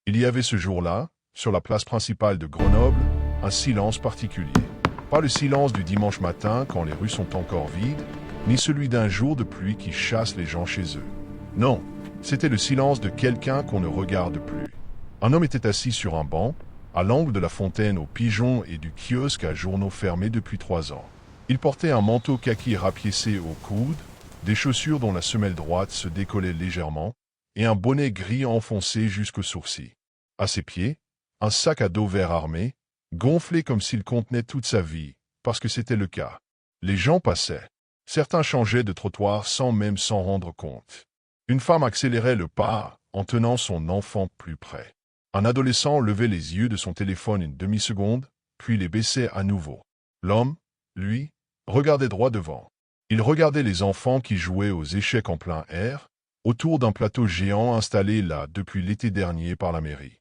Il y avait ce jour-là, sur la place principale de Grenoble, un silence particulier. Pas le silence du dimanche matin quand les rues sont encore vides, ni celui d'un jour de pluie qui chasse les gens chez eux. Non, c'était le silence de quelqu'un qu'on ne regarde plus. Un homme était assis sur un banc, à l'angle de la fontaine aux pigeons et du kiosque à journaux fermé depuis 3 ans. Il portait un manteau kaki rapiécé au coude, des chaussures dont la semelle droite se décollait légèrement, et un bonnet gris enfoncé jusqu'aux sourcils. À ses pieds, un sac à dos vert armé, gonflé comme s'il contenait toute sa vie, parce que c'était le cas. Les gens passaient. Certains changeaient de trottoir sans même s'en rendre compte. Une femme accélérait le pas en tenant son enfant plus près. Un adolescent levait les yeux de son téléphone une demi-seconde, puis les baissait à nouveau. L'homme, lui, regardait droit devant. Il regardait les enfants qui jouaient aux échecs en plein air, autour d'un plateau géant installé là depuis l'été dernier par la mairie.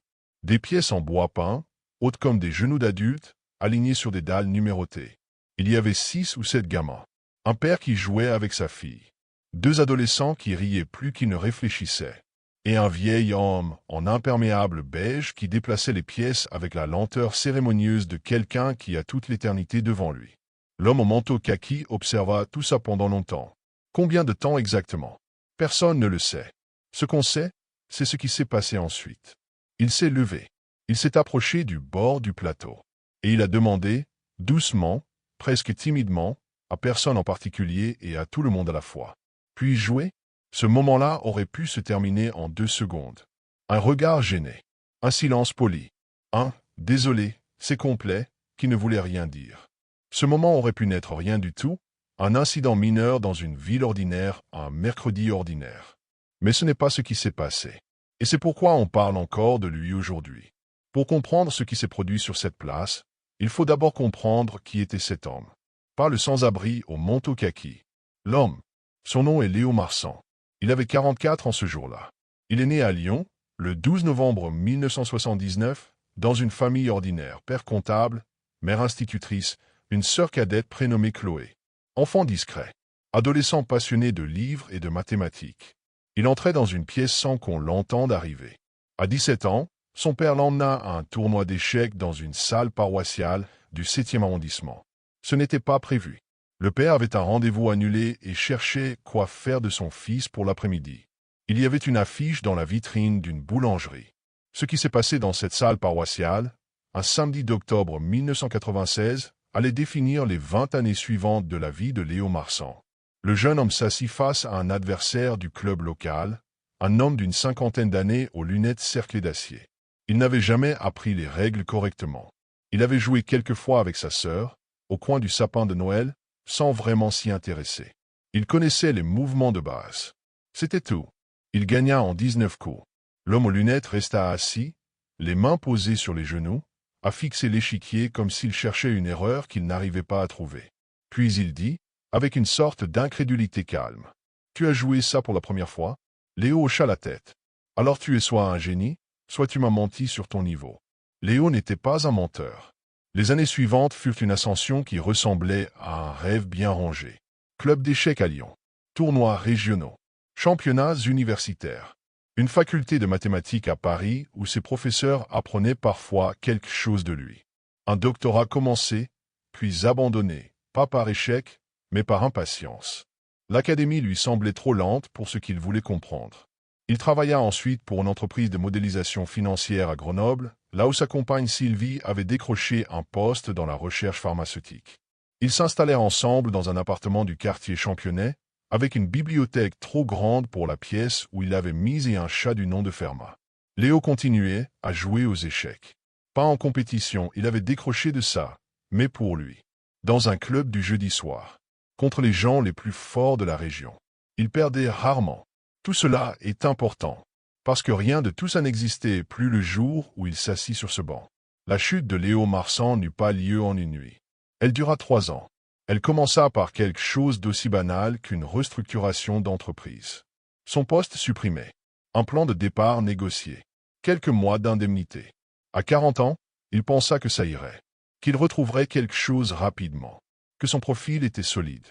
Des pièces en bois peint, hautes comme des genoux d'adultes, alignées sur des dalles numérotées. Il y avait 6 ou 7 gamins. Un père qui jouait avec sa fille. 2 adolescents qui riaient plus qu'ils ne réfléchissaient. Et un vieil homme en imperméable beige qui déplaçait les pièces avec la lenteur cérémonieuse de quelqu'un qui a toute l'éternité devant lui. L'homme au manteau kaki observa tout ça pendant longtemps. Combien de temps exactement? Personne ne le sait. Ce qu'on sait, c'est ce qui s'est passé ensuite. Il s'est levé. Il s'est approché du bord du plateau. Et il a demandé, doucement, presque timidement, à personne en particulier et à tout le monde à la fois. Puis-je jouer? Ce moment-là aurait pu se terminer en 2 secondes. Un regard gêné. Un silence poli. Un « désolé, c'est complet » qui ne voulait rien dire. Ce moment aurait pu n'être rien du tout, un incident mineur dans une ville ordinaire, un mercredi ordinaire. Mais ce n'est pas ce qui s'est passé. Et c'est pourquoi on parle encore de lui aujourd'hui. Pour comprendre ce qui s'est produit sur cette place, il faut d'abord comprendre qui était cet homme. Pas le sans-abri au manteau kaki. L'homme. Son nom est Léo Marsan. Il avait 44 ans ce jour-là. Il est né à Lyon, le 12 novembre 1979, dans une famille ordinaire, père comptable, mère institutrice, une sœur cadette prénommée Chloé. Enfant discret. Adolescent passionné de livres et de mathématiques. Il entrait dans une pièce sans qu'on l'entende arriver. À 17 ans, son père l'emmena à un tournoi d'échecs dans une salle paroissiale du 7e arrondissement. Ce n'était pas prévu. Le père avait un rendez-vous annulé et cherchait quoi faire de son fils pour l'après-midi. Il y avait une affiche dans la vitrine d'une boulangerie. Ce qui s'est passé dans cette salle paroissiale, un samedi d'octobre 1996, allait définir les 20 années suivantes de la vie de Léo Marsan. Le jeune homme s'assit face à un adversaire du club local, un homme d'une 50aine d'années aux lunettes cerclées d'acier. Il n'avait jamais appris les règles correctement. Il avait joué quelques fois avec sa sœur, au coin du sapin de Noël, sans vraiment s'y intéresser. Il connaissait les mouvements de base. C'était tout. Il gagna en 19 coups. L'homme aux lunettes resta assis, les mains posées sur les genoux, à fixer l'échiquier comme s'il cherchait une erreur qu'il n'arrivait pas à trouver. Puis il dit, avec une sorte d'incrédulité calme. « Tu as joué ça pour la première fois ?» Léo hocha la tête. « Alors tu es soit un génie, soit tu m'as menti sur ton niveau. » Léo n'était pas un menteur. Les années suivantes furent une ascension qui ressemblait à un rêve bien rangé. Club d'échecs à Lyon. Tournois régionaux. Championnats universitaires. Une faculté de mathématiques à Paris où ses professeurs apprenaient parfois quelque chose de lui. Un doctorat commencé, puis abandonné, pas par échec, mais par impatience. L'académie lui semblait trop lente pour ce qu'il voulait comprendre. Il travailla ensuite pour une entreprise de modélisation financière à Grenoble, là où sa compagne Sylvie avait décroché un poste dans la recherche pharmaceutique. Ils s'installèrent ensemble dans un appartement du quartier Championnet, avec une bibliothèque trop grande pour la pièce où il avait mis et un chat du nom de Fermat. Léo continuait à jouer aux échecs. Pas en compétition, il avait décroché de ça, mais pour lui. Dans un club du jeudi soir. Contre les gens les plus forts de la région. Il perdait rarement. Tout cela est important, parce que rien de tout ça n'existait plus le jour où il s'assit sur ce banc. La chute de Léo Marsan n'eut pas lieu en une nuit. Elle dura 3 ans. Elle commença par quelque chose d'aussi banal qu'une restructuration d'entreprise. Son poste supprimé. Un plan de départ négocié. Quelques mois d'indemnité. À 40 ans, il pensa que ça irait. Qu'il retrouverait quelque chose rapidement. Que son profil était solide.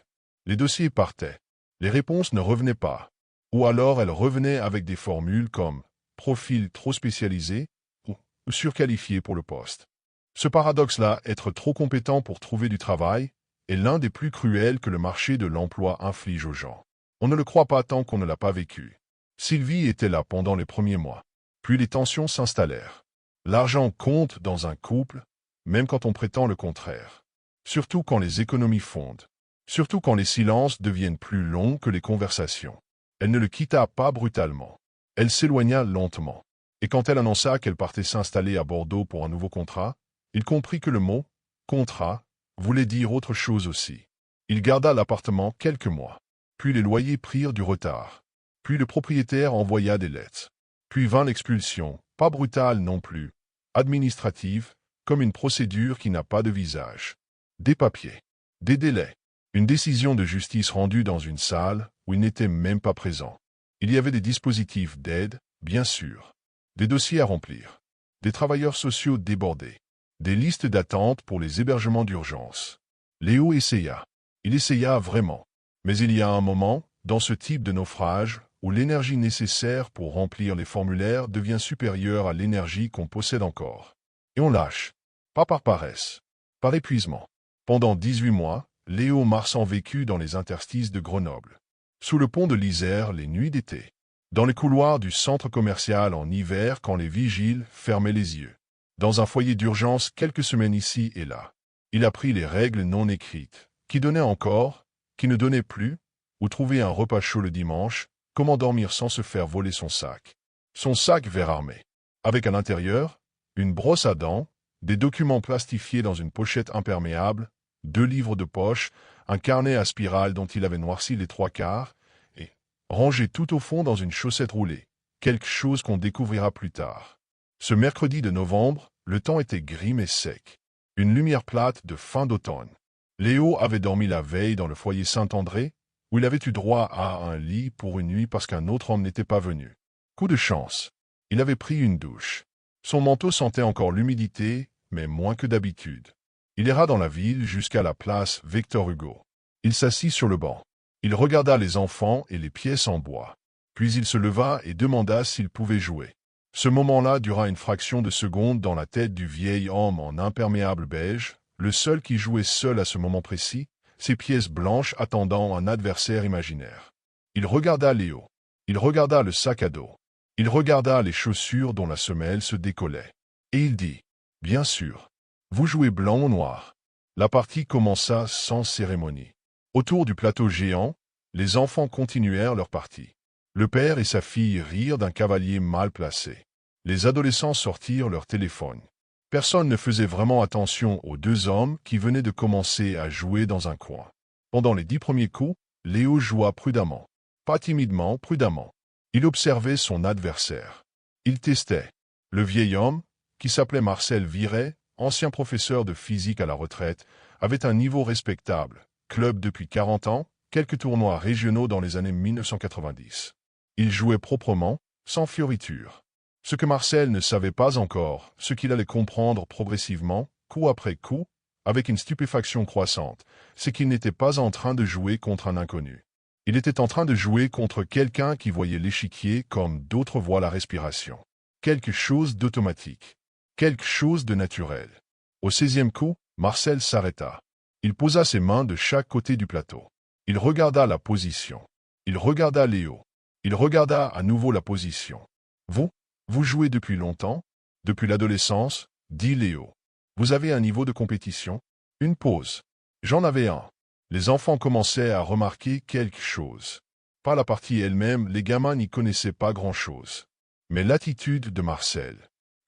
Les dossiers partaient. Les réponses ne revenaient pas. Ou alors elles revenaient avec des formules comme « profil trop spécialisé » ou surqualifié pour le poste. Ce paradoxe-là, être trop compétent pour trouver du travail, est l'un des plus cruels que le marché de l'emploi inflige aux gens. On ne le croit pas tant qu'on ne l'a pas vécu. Sylvie était là pendant les premiers mois. Puis les tensions s'installèrent. L'argent compte dans un couple, même quand on prétend le contraire. Surtout quand les économies fondent. Surtout quand les silences deviennent plus longs que les conversations. Elle ne le quitta pas brutalement. Elle s'éloigna lentement. Et quand elle annonça qu'elle partait s'installer à Bordeaux pour un nouveau contrat, il comprit que le mot « contrat » voulait dire autre chose aussi. Il garda l'appartement quelques mois. Puis les loyers prirent du retard. Puis le propriétaire envoya des lettres. Puis vint l'expulsion, pas brutale non plus, administrative, comme une procédure qui n'a pas de visage. Des papiers. Des délais. Une décision de justice rendue dans une salle où il n'était même pas présent. Il y avait des dispositifs d'aide, bien sûr. Des dossiers à remplir. Des travailleurs sociaux débordés. Des listes d'attente pour les hébergements d'urgence. Léo essaya. Il essaya vraiment. Mais il y a un moment, dans ce type de naufrage, où l'énergie nécessaire pour remplir les formulaires devient supérieure à l'énergie qu'on possède encore. Et on lâche. Pas par paresse. Par épuisement. Pendant 18 mois, Léo Marsan vécut dans les interstices de Grenoble. Sous le pont de l'Isère les nuits d'été. Dans les couloirs du centre commercial en hiver quand les vigiles fermaient les yeux. Dans un foyer d'urgence quelques semaines ici et là. Il apprit les règles non écrites. Qui donnait encore, qui ne donnait plus, où trouver un repas chaud le dimanche, comment dormir sans se faire voler son sac. Son sac vert armé. Avec à l'intérieur, une brosse à dents, des documents plastifiés dans une pochette imperméable, 2 livres de poche, un carnet à spirale dont il avait noirci les 3/4, et, rangé tout au fond dans une chaussette roulée, quelque chose qu'on découvrira plus tard. Ce mercredi de novembre, le temps était gris mais sec. Une lumière plate de fin d'automne. Léo avait dormi la veille dans le foyer Saint-André, où il avait eu droit à un lit pour une nuit parce qu'un autre homme n'était pas venu. Coup de chance. Il avait pris une douche. Son manteau sentait encore l'humidité, mais moins que d'habitude. Il erra dans la ville jusqu'à la place Victor Hugo. Il s'assit sur le banc. Il regarda les enfants et les pièces en bois. Puis il se leva et demanda s'il pouvait jouer. Ce moment-là dura une fraction de seconde dans la tête du vieil homme en imperméable beige, le seul qui jouait seul à ce moment précis, ses pièces blanches attendant un adversaire imaginaire. Il regarda Léo. Il regarda le sac à dos. Il regarda les chaussures dont la semelle se décollait. Et il dit, « Bien sûr. Vous jouez blanc ou noir. » La partie commença sans cérémonie. Autour du plateau géant, les enfants continuèrent leur partie. Le père et sa fille rirent d'un cavalier mal placé. Les adolescents sortirent leur téléphone. Personne ne faisait vraiment attention aux 2 hommes qui venaient de commencer à jouer dans un coin. Pendant les 10 premiers coups, Léo joua prudemment. Pas timidement, prudemment. Il observait son adversaire. Il testait. Le vieil homme, qui s'appelait Marcel Viret, ancien professeur de physique à la retraite, avait un niveau respectable, club depuis 40 ans, quelques tournois régionaux dans les années 1990. Il jouait proprement, sans fioritures. Ce que Marcel ne savait pas encore, ce qu'il allait comprendre progressivement, coup après coup, avec une stupéfaction croissante, c'est qu'il n'était pas en train de jouer contre un inconnu. Il était en train de jouer contre quelqu'un qui voyait l'échiquier comme d'autres voient la respiration. Quelque chose d'automatique. Quelque chose de naturel. Au 16e coup, Marcel s'arrêta. Il posa ses mains de chaque côté du plateau. Il regarda la position. Il regarda Léo. Il regarda à nouveau la position. Vous jouez depuis longtemps? Depuis l'adolescence, dit Léo. Vous avez un niveau de compétition? Une pause. J'en avais un. Les enfants commençaient à remarquer quelque chose. Pas la partie elle-même, les gamins n'y connaissaient pas grand-chose. Mais l'attitude de Marcel.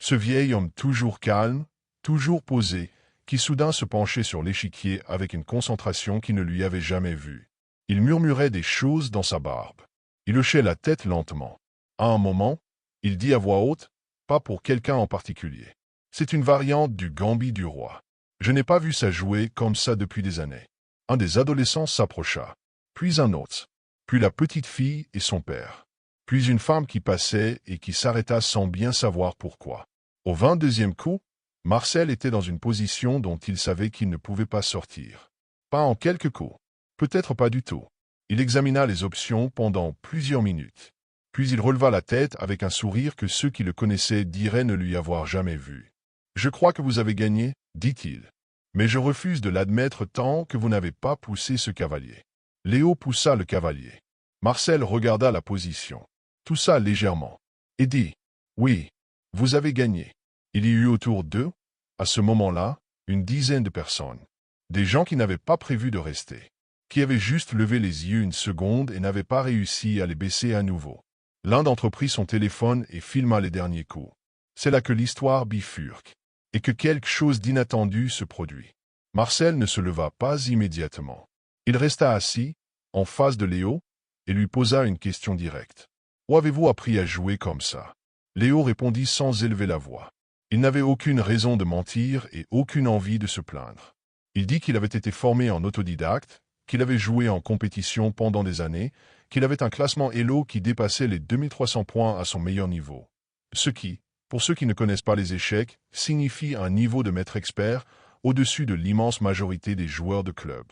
Ce vieil homme toujours calme, toujours posé, qui soudain se penchait sur l'échiquier avec une concentration qui ne lui avait jamais vue. Il murmurait des choses dans sa barbe. Il hochait la tête lentement. À un moment, il dit à voix haute, pas pour quelqu'un en particulier. C'est une variante du Gambit du roi. Je n'ai pas vu ça jouer comme ça depuis des années. Un des adolescents s'approcha. Puis un autre. Puis la petite fille et son père. Puis une femme qui passait et qui s'arrêta sans bien savoir pourquoi. Au 22e coup, Marcel était dans une position dont il savait qu'il ne pouvait pas sortir. Pas en quelques coups. Peut-être pas du tout. Il examina les options pendant plusieurs minutes. Puis il releva la tête avec un sourire que ceux qui le connaissaient diraient ne lui avoir jamais vu. « Je crois que vous avez gagné, dit-il. Mais je refuse de l'admettre tant que vous n'avez pas poussé ce cavalier. » Léo poussa le cavalier. Marcel regarda la position, toussa légèrement, et dit « Oui, vous avez gagné. » Il y eut autour d'eux, à ce moment-là, une dizaine de personnes. Des gens qui n'avaient pas prévu de rester, qui avaient juste levé les yeux une seconde et n'avaient pas réussi à les baisser à nouveau. L'un d'entre eux prit son téléphone et filma les derniers coups. C'est là que l'histoire bifurque, et que quelque chose d'inattendu se produit. Marcel ne se leva pas immédiatement. Il resta assis, en face de Léo, et lui posa une question directe. « Où avez-vous appris à jouer comme ça ?» Léo répondit sans élever la voix. Il n'avait aucune raison de mentir et aucune envie de se plaindre. Il dit qu'il avait été formé en autodidacte, qu'il avait joué en compétition pendant des années, qu'il avait un classement Elo qui dépassait les 2300 points à son meilleur niveau. Ce qui, pour ceux qui ne connaissent pas les échecs, signifie un niveau de maître expert au-dessus de l'immense majorité des joueurs de club.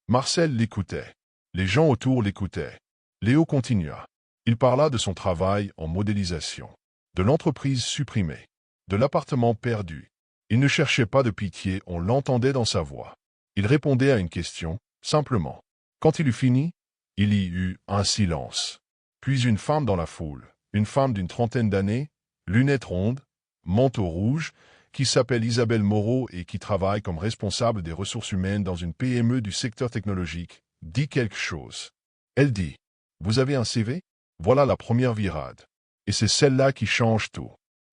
Marcel l'écoutait. Les gens autour l'écoutaient. Léo continua. Il parla de son travail en modélisation, de l'entreprise supprimée, de l'appartement perdu. Il ne cherchait pas de pitié, on l'entendait dans sa voix. Il répondait à une question, simplement. Quand il eut fini, il y eut un silence. Puis une femme dans la foule, une femme d'une trentaine d'années, lunettes rondes, manteau rouge, qui s'appelle Isabelle Moreau et qui travaille comme responsable des ressources humaines dans une PME du secteur technologique, dit quelque chose. Elle dit « Vous avez un CV ? Voilà la première virade. » Et c'est celle-là qui change tout.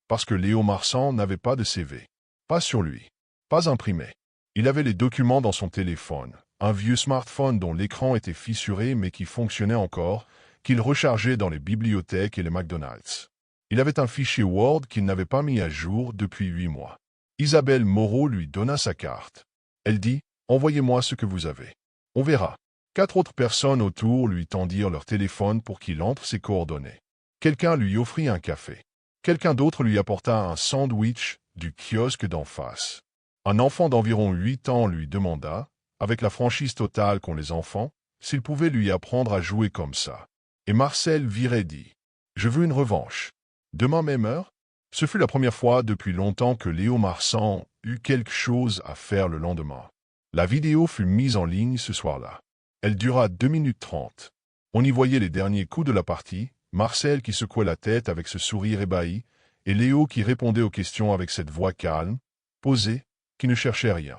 Parce que Léo Marsan n'avait pas de CV. Pas sur lui. Pas imprimé. Il avait les documents dans son téléphone, un vieux smartphone dont l'écran était fissuré mais qui fonctionnait encore, qu'il rechargeait dans les bibliothèques et les McDonald's. Il avait un fichier Word qu'il n'avait pas mis à jour depuis 8 mois. Isabelle Moreau lui donna sa carte. Elle dit « Envoyez-moi ce que vous avez. On verra. » 4 autres personnes autour lui tendirent leur téléphone pour qu'il entre ses coordonnées. Quelqu'un lui offrit un café. Quelqu'un d'autre lui apporta un sandwich du kiosque d'en face. Un enfant d'environ 8 ans lui demanda, avec la franchise totale qu'ont les enfants, s'il pouvait lui apprendre à jouer comme ça. Et Marcel Viret dit « Je veux une revanche. Demain même heure ?» Ce fut la première fois depuis longtemps que Léo Marsan eut quelque chose à faire le lendemain. La vidéo fut mise en ligne ce soir-là. Elle dura 2 minutes 30. On y voyait les derniers coups de la partie, Marcel qui secouait la tête avec ce sourire ébahi, et Léo qui répondait aux questions avec cette voix calme, posée, qui ne cherchait rien.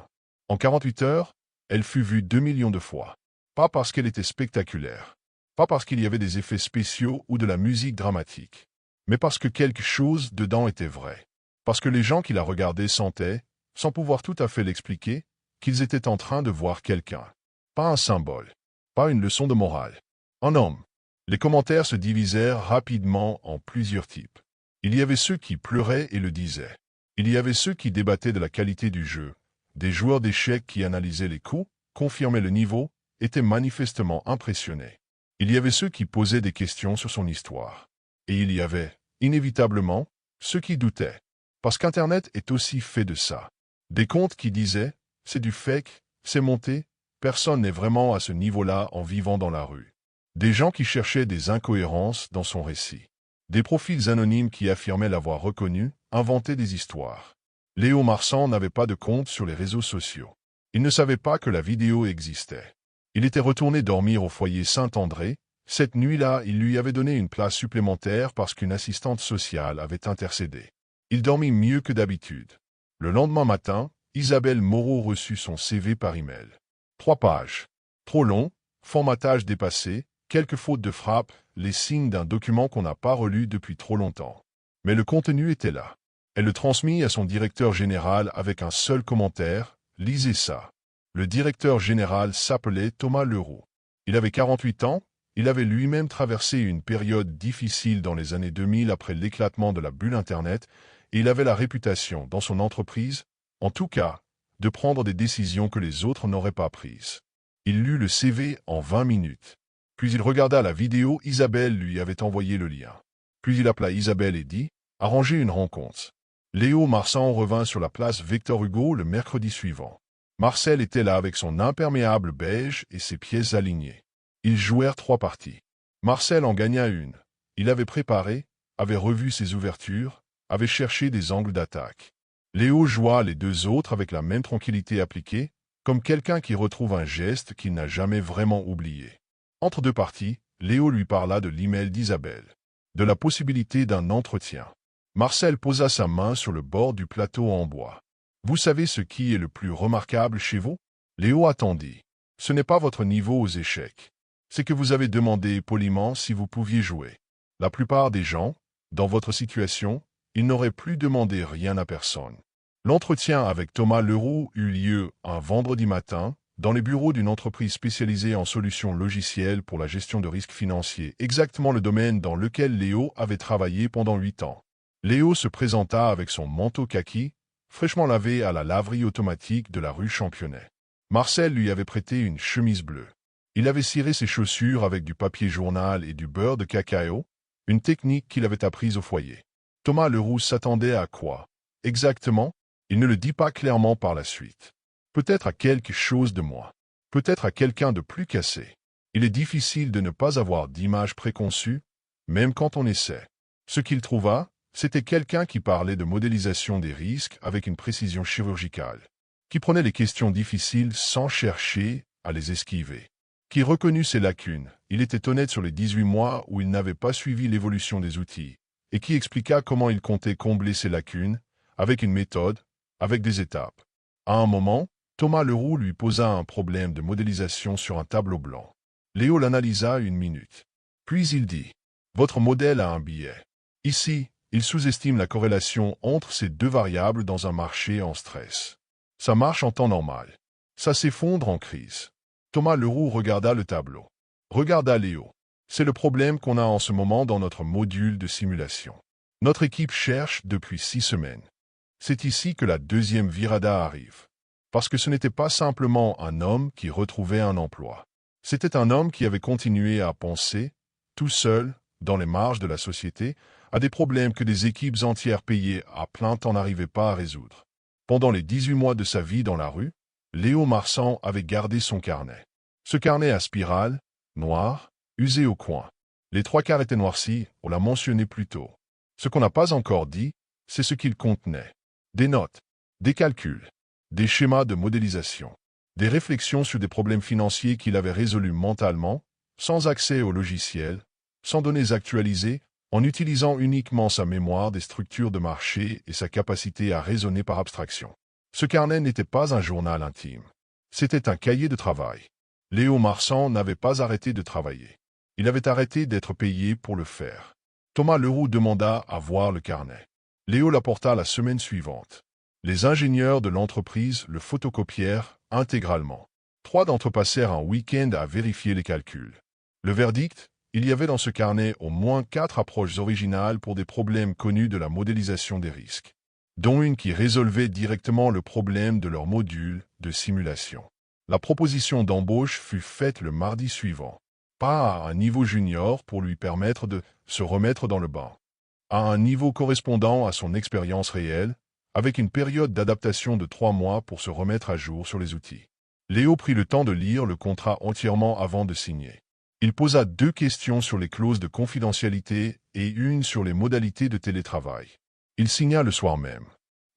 En 48 heures, elle fut vue 2 millions de fois. Pas parce qu'elle était spectaculaire, pas parce qu'il y avait des effets spéciaux ou de la musique dramatique, mais parce que quelque chose dedans était vrai. Parce que les gens qui la regardaient sentaient, sans pouvoir tout à fait l'expliquer, qu'ils étaient en train de voir quelqu'un. Pas un symbole, pas une leçon de morale. Un homme. Les commentaires se divisèrent rapidement en plusieurs types. Il y avait ceux qui pleuraient et le disaient. Il y avait ceux qui débattaient de la qualité du jeu, des joueurs d'échecs qui analysaient les coups, confirmaient le niveau, étaient manifestement impressionnés. Il y avait ceux qui posaient des questions sur son histoire. Et il y avait, inévitablement, ceux qui doutaient. Parce qu'Internet est aussi fait de ça. Des comptes qui disaient « c'est du fake, c'est monté, personne n'est vraiment à ce niveau-là en vivant dans la rue ». Des gens qui cherchaient des incohérences dans son récit. Des profils anonymes qui affirmaient l'avoir reconnu, inventaient des histoires. Léo Marsan n'avait pas de compte sur les réseaux sociaux. Il ne savait pas que la vidéo existait. Il était retourné dormir au foyer Saint-André. Cette nuit-là, il lui avait donné une place supplémentaire parce qu'une assistante sociale avait intercédé. Il dormit mieux que d'habitude. Le lendemain matin, Isabelle Moreau reçut son CV par email. 3 pages. Trop long, formatage dépassé, quelques fautes de frappe, les signes d'un document qu'on n'a pas relu depuis trop longtemps. Mais le contenu était là. Elle le transmit à son directeur général avec un seul commentaire, « Lisez ça ». Le directeur général s'appelait Thomas Leroux. Il avait 48 ans, il avait lui-même traversé une période difficile dans les années 2000 après l'éclatement de la bulle Internet, et il avait la réputation, dans son entreprise, en tout cas, de prendre des décisions que les autres n'auraient pas prises. Il lut le CV en 20 minutes. Puis il regarda la vidéo, Isabelle lui avait envoyé le lien. Puis il appela Isabelle et dit « Arrangez une rencontre ». Léo Marsan revint sur la place Victor Hugo le mercredi suivant. Marcel était là avec son imperméable beige et ses pièces alignées. Ils jouèrent 3 parties. Marcel en gagna une. Il avait préparé, avait revu ses ouvertures, avait cherché des angles d'attaque. Léo joua les deux autres avec la même tranquillité appliquée, comme quelqu'un qui retrouve un geste qu'il n'a jamais vraiment oublié. Entre deux parties, Léo lui parla de l'email d'Isabelle, de la possibilité d'un entretien. Marcel posa sa main sur le bord du plateau en bois. « Vous savez ce qui est le plus remarquable chez vous ?» Léo attendit. « Ce n'est pas votre niveau aux échecs. C'est que vous avez demandé poliment si vous pouviez jouer. La plupart des gens, dans votre situation, ils n'auraient plus demandé rien à personne. » L'entretien avec Thomas Leroux eut lieu un vendredi matin, dans les bureaux d'une entreprise spécialisée en solutions logicielles pour la gestion de risques financiers, exactement le domaine dans lequel Léo avait travaillé pendant 8 ans. Léo se présenta avec son manteau kaki, fraîchement lavé à la laverie automatique de la rue Championnet. Marcel lui avait prêté une chemise bleue. Il avait ciré ses chaussures avec du papier journal et du beurre de cacao, une technique qu'il avait apprise au foyer. Thomas Leroux s'attendait à quoi? Exactement, il ne le dit pas clairement par la suite. Peut-être à quelque chose de moi. Peut-être à quelqu'un de plus cassé. Il est difficile de ne pas avoir d'image préconçue, même quand on essaie. Ce qu'il trouva, c'était quelqu'un qui parlait de modélisation des risques avec une précision chirurgicale, qui prenait les questions difficiles sans chercher à les esquiver, qui reconnut ses lacunes. Il était honnête sur les 18 mois où il n'avait pas suivi l'évolution des outils, et qui expliqua comment il comptait combler ces lacunes, avec une méthode, avec des étapes. À un moment, Thomas Leroux lui posa un problème de modélisation sur un tableau blanc. Léo l'analysa 1 minute. Puis il dit « Votre modèle a un biais. Ici, il sous-estime la corrélation entre ces deux variables dans un marché en stress. Ça marche en temps normal. Ça s'effondre en crise. » Thomas Leroux regarda le tableau. Regarda Léo. C'est le problème qu'on a en ce moment dans notre module de simulation. Notre équipe cherche depuis 6 semaines. C'est ici que la deuxième virada arrive. Parce que ce n'était pas simplement un homme qui retrouvait un emploi. C'était un homme qui avait continué à penser, tout seul, dans les marges de la société, à des problèmes que des équipes entières payées à plein temps n'arrivaient pas à résoudre. Pendant les 18 mois de sa vie dans la rue, Léo Marsan avait gardé son carnet. Ce carnet à spirale, noir, usé au coin. Les 3/4 étaient noircis, on l'a mentionné plus tôt. Ce qu'on n'a pas encore dit, c'est ce qu'il contenait. Des notes, des calculs, des schémas de modélisation, des réflexions sur des problèmes financiers qu'il avait résolus mentalement, sans accès au logiciel, sans données actualisées, en utilisant uniquement sa mémoire des structures de marché et sa capacité à raisonner par abstraction. Ce carnet n'était pas un journal intime. C'était un cahier de travail. Léo Marsan n'avait pas arrêté de travailler. Il avait arrêté d'être payé pour le faire. Thomas Leroux demanda à voir le carnet. Léo l'apporta la semaine suivante. Les ingénieurs de l'entreprise le photocopièrent intégralement. 3 d'entre eux passèrent un week-end à vérifier les calculs. Le verdict? Il y avait dans ce carnet au moins 4 approches originales pour des problèmes connus de la modélisation des risques, dont une qui résolvait directement le problème de leur module de simulation. La proposition d'embauche fut faite le mardi suivant, pas à un niveau junior pour lui permettre de se remettre dans le bain, à un niveau correspondant à son expérience réelle, avec une période d'adaptation de 3 mois pour se remettre à jour sur les outils. Léo prit le temps de lire le contrat entièrement avant de signer. Il posa 2 questions sur les clauses de confidentialité et une sur les modalités de télétravail. Il signa le soir même.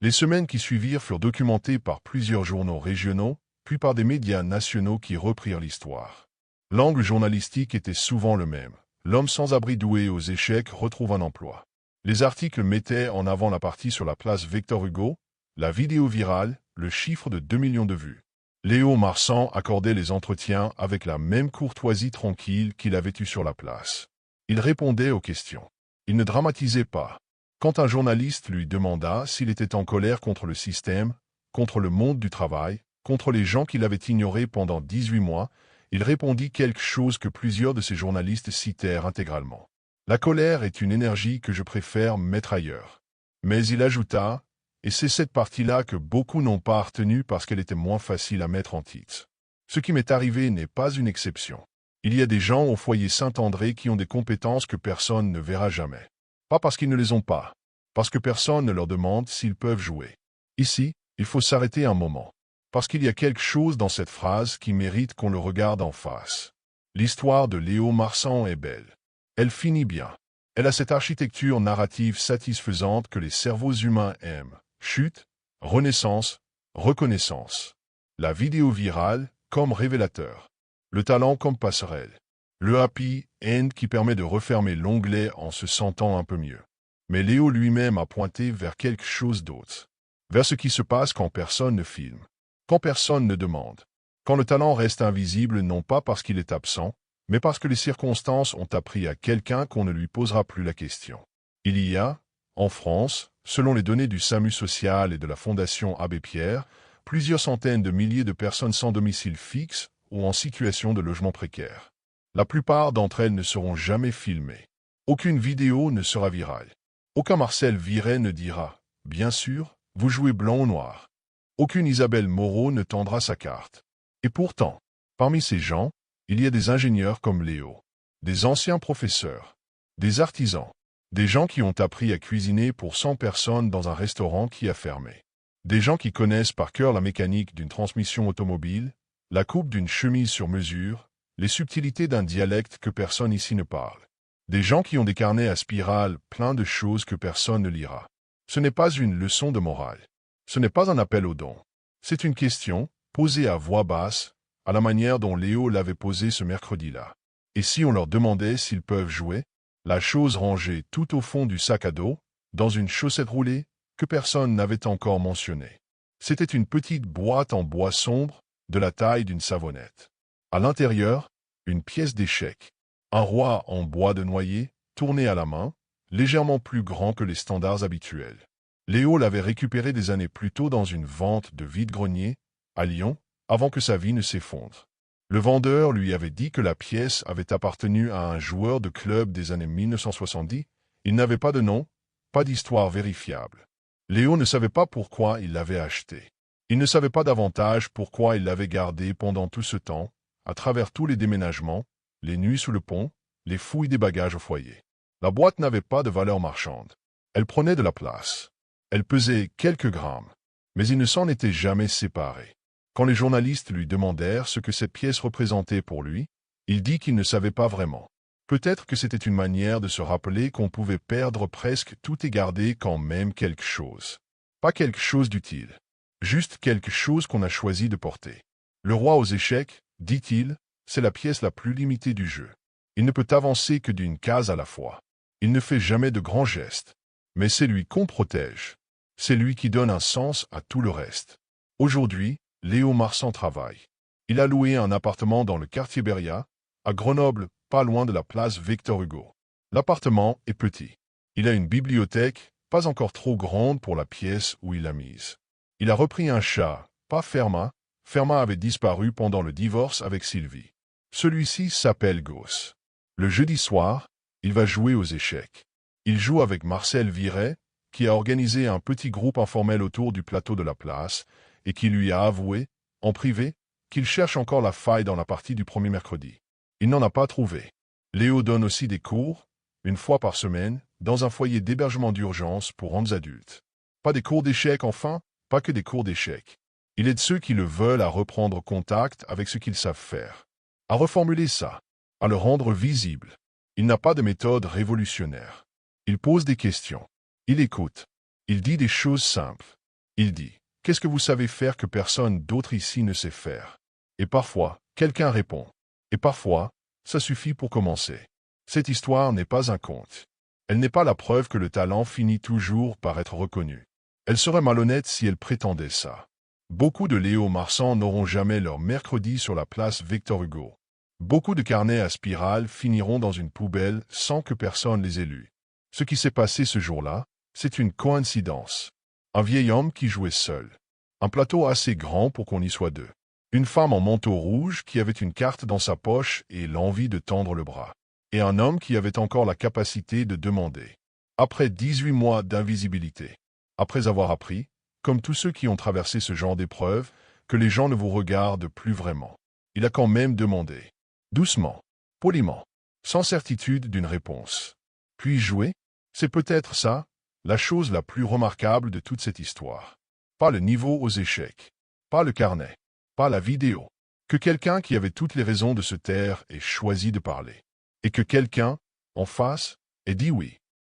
Les semaines qui suivirent furent documentées par plusieurs journaux régionaux, puis par des médias nationaux qui reprirent l'histoire. L'angle journalistique était souvent le même. L'homme sans abri doué aux échecs retrouve un emploi. Les articles mettaient en avant la partie sur la place Victor Hugo, la vidéo virale, le chiffre de 2 millions de vues. Léo Marsan accordait les entretiens avec la même courtoisie tranquille qu'il avait eue sur la place. Il répondait aux questions. Il ne dramatisait pas. Quand un journaliste lui demanda s'il était en colère contre le système, contre le monde du travail, contre les gens qu'il avait ignorés pendant 18 mois, il répondit quelque chose que plusieurs de ces journalistes citèrent intégralement. La colère est une énergie que je préfère mettre ailleurs. Mais il ajouta, et c'est cette partie-là que beaucoup n'ont pas retenue parce qu'elle était moins facile à mettre en titre. Ce qui m'est arrivé n'est pas une exception. Il y a des gens au foyer Saint-André qui ont des compétences que personne ne verra jamais. Pas parce qu'ils ne les ont pas, parce que personne ne leur demande s'ils peuvent jouer. Ici, il faut s'arrêter un moment. Parce qu'il y a quelque chose dans cette phrase qui mérite qu'on le regarde en face. L'histoire de Léo Marsan est belle. Elle finit bien. Elle a cette architecture narrative satisfaisante que les cerveaux humains aiment. Chute, renaissance, reconnaissance. La vidéo virale comme révélateur. Le talent comme passerelle. Le happy end qui permet de refermer l'onglet en se sentant un peu mieux. Mais Léo lui-même a pointé vers quelque chose d'autre. Vers ce qui se passe quand personne ne filme. Quand personne ne demande. Quand le talent reste invisible non pas parce qu'il est absent, mais parce que les circonstances ont appris à quelqu'un qu'on ne lui posera plus la question. Il y a, en France, selon les données du SAMU social et de la Fondation Abbé Pierre, plusieurs centaines de milliers de personnes sans domicile fixe ou en situation de logement précaire. La plupart d'entre elles ne seront jamais filmées. Aucune vidéo ne sera virale. Aucun Marcel Viret ne dira « Bien sûr, vous jouez blanc ou noir ». Aucune Isabelle Moreau ne tendra sa carte. Et pourtant, parmi ces gens, il y a des ingénieurs comme Léo, des anciens professeurs, des artisans, des gens qui ont appris à cuisiner pour 100 personnes dans un restaurant qui a fermé, des gens qui connaissent par cœur la mécanique d'une transmission automobile, la coupe d'une chemise sur mesure, les subtilités d'un dialecte que personne ici ne parle, des gens qui ont des carnets à spirale pleins de choses que personne ne lira. Ce n'est pas une leçon de morale. Ce n'est pas un appel au don. C'est une question, posée à voix basse, à la manière dont Léo l'avait posée ce mercredi-là. Et si on leur demandait s'ils peuvent jouer, la chose rangée tout au fond du sac à dos, dans une chaussette roulée, que personne n'avait encore mentionnée. C'était une petite boîte en bois sombre, de la taille d'une savonnette. À l'intérieur, une pièce d'échec. Un roi en bois de noyer, tourné à la main, légèrement plus grand que les standards habituels. Léo l'avait récupéré des années plus tôt dans une vente de vide-grenier, à Lyon, avant que sa vie ne s'effondre. Le vendeur lui avait dit que la pièce avait appartenu à un joueur de club des années 1970. Il n'avait pas de nom, pas d'histoire vérifiable. Léo ne savait pas pourquoi il l'avait acheté. Il ne savait pas davantage pourquoi il l'avait gardé pendant tout ce temps, à travers tous les déménagements, les nuits sous le pont, les fouilles des bagages au foyer. La boîte n'avait pas de valeur marchande. Elle prenait de la place. Elle pesait quelques grammes, mais il ne s'en était jamais séparé. Quand les journalistes lui demandèrent ce que cette pièce représentait pour lui, il dit qu'il ne savait pas vraiment. Peut-être que c'était une manière de se rappeler qu'on pouvait perdre presque tout et garder quand même quelque chose. Pas quelque chose d'utile. Juste quelque chose qu'on a choisi de porter. Le roi aux échecs, dit-il, c'est la pièce la plus limitée du jeu. Il ne peut avancer que d'une case à la fois. Il ne fait jamais de grands gestes. Mais c'est lui qu'on protège. C'est lui qui donne un sens à tout le reste. Aujourd'hui, Léo Marsan travaille. Il a loué un appartement dans le quartier Beria, à Grenoble, pas loin de la place Victor Hugo. L'appartement est petit. Il a une bibliothèque, pas encore trop grande pour la pièce où il l'a mise. Il a repris un chat, pas Fermat. Fermat avait disparu pendant le divorce avec Sylvie. Celui-ci s'appelle Gosse. Le jeudi soir, il va jouer aux échecs. Il joue avec Marcel Viret, qui a organisé un petit groupe informel autour du plateau de la place et qui lui a avoué, en privé, qu'il cherche encore la faille dans la partie du premier mercredi. Il n'en a pas trouvé. Léo donne aussi des cours, une fois par semaine, dans un foyer d'hébergement d'urgence pour grands adultes. Pas des cours d'échecs enfin, pas que des cours d'échecs. Il aide ceux qui le veulent à reprendre contact avec ce qu'ils savent faire. À reformuler ça, à le rendre visible. Il n'a pas de méthode révolutionnaire. Il pose des questions. Il écoute. Il dit des choses simples. Il dit « Qu'est-ce que vous savez faire que personne d'autre ici ne sait faire ?» Et parfois, quelqu'un répond. Et parfois, ça suffit pour commencer. Cette histoire n'est pas un conte. Elle n'est pas la preuve que le talent finit toujours par être reconnu. Elle serait malhonnête si elle prétendait ça. Beaucoup de Léo Marsan n'auront jamais leur mercredi sur la place Victor Hugo. Beaucoup de carnets à spirale finiront dans une poubelle sans que personne les ait lus. Ce qui s'est passé ce jour-là, c'est une coïncidence. Un vieil homme qui jouait seul. Un plateau assez grand pour qu'on y soit deux. Une femme en manteau rouge qui avait une carte dans sa poche et l'envie de tendre le bras. Et un homme qui avait encore la capacité de demander. Après 18 mois d'invisibilité. Après avoir appris, comme tous ceux qui ont traversé ce genre d'épreuve, que les gens ne vous regardent plus vraiment. Il a quand même demandé. Doucement, poliment, sans certitude d'une réponse. Puis jouer, c'est peut-être ça, la chose la plus remarquable de toute cette histoire. Pas le niveau aux échecs, pas le carnet, pas la vidéo. Que quelqu'un qui avait toutes les raisons de se taire ait choisi de parler. Et que quelqu'un, en face, et dit oui.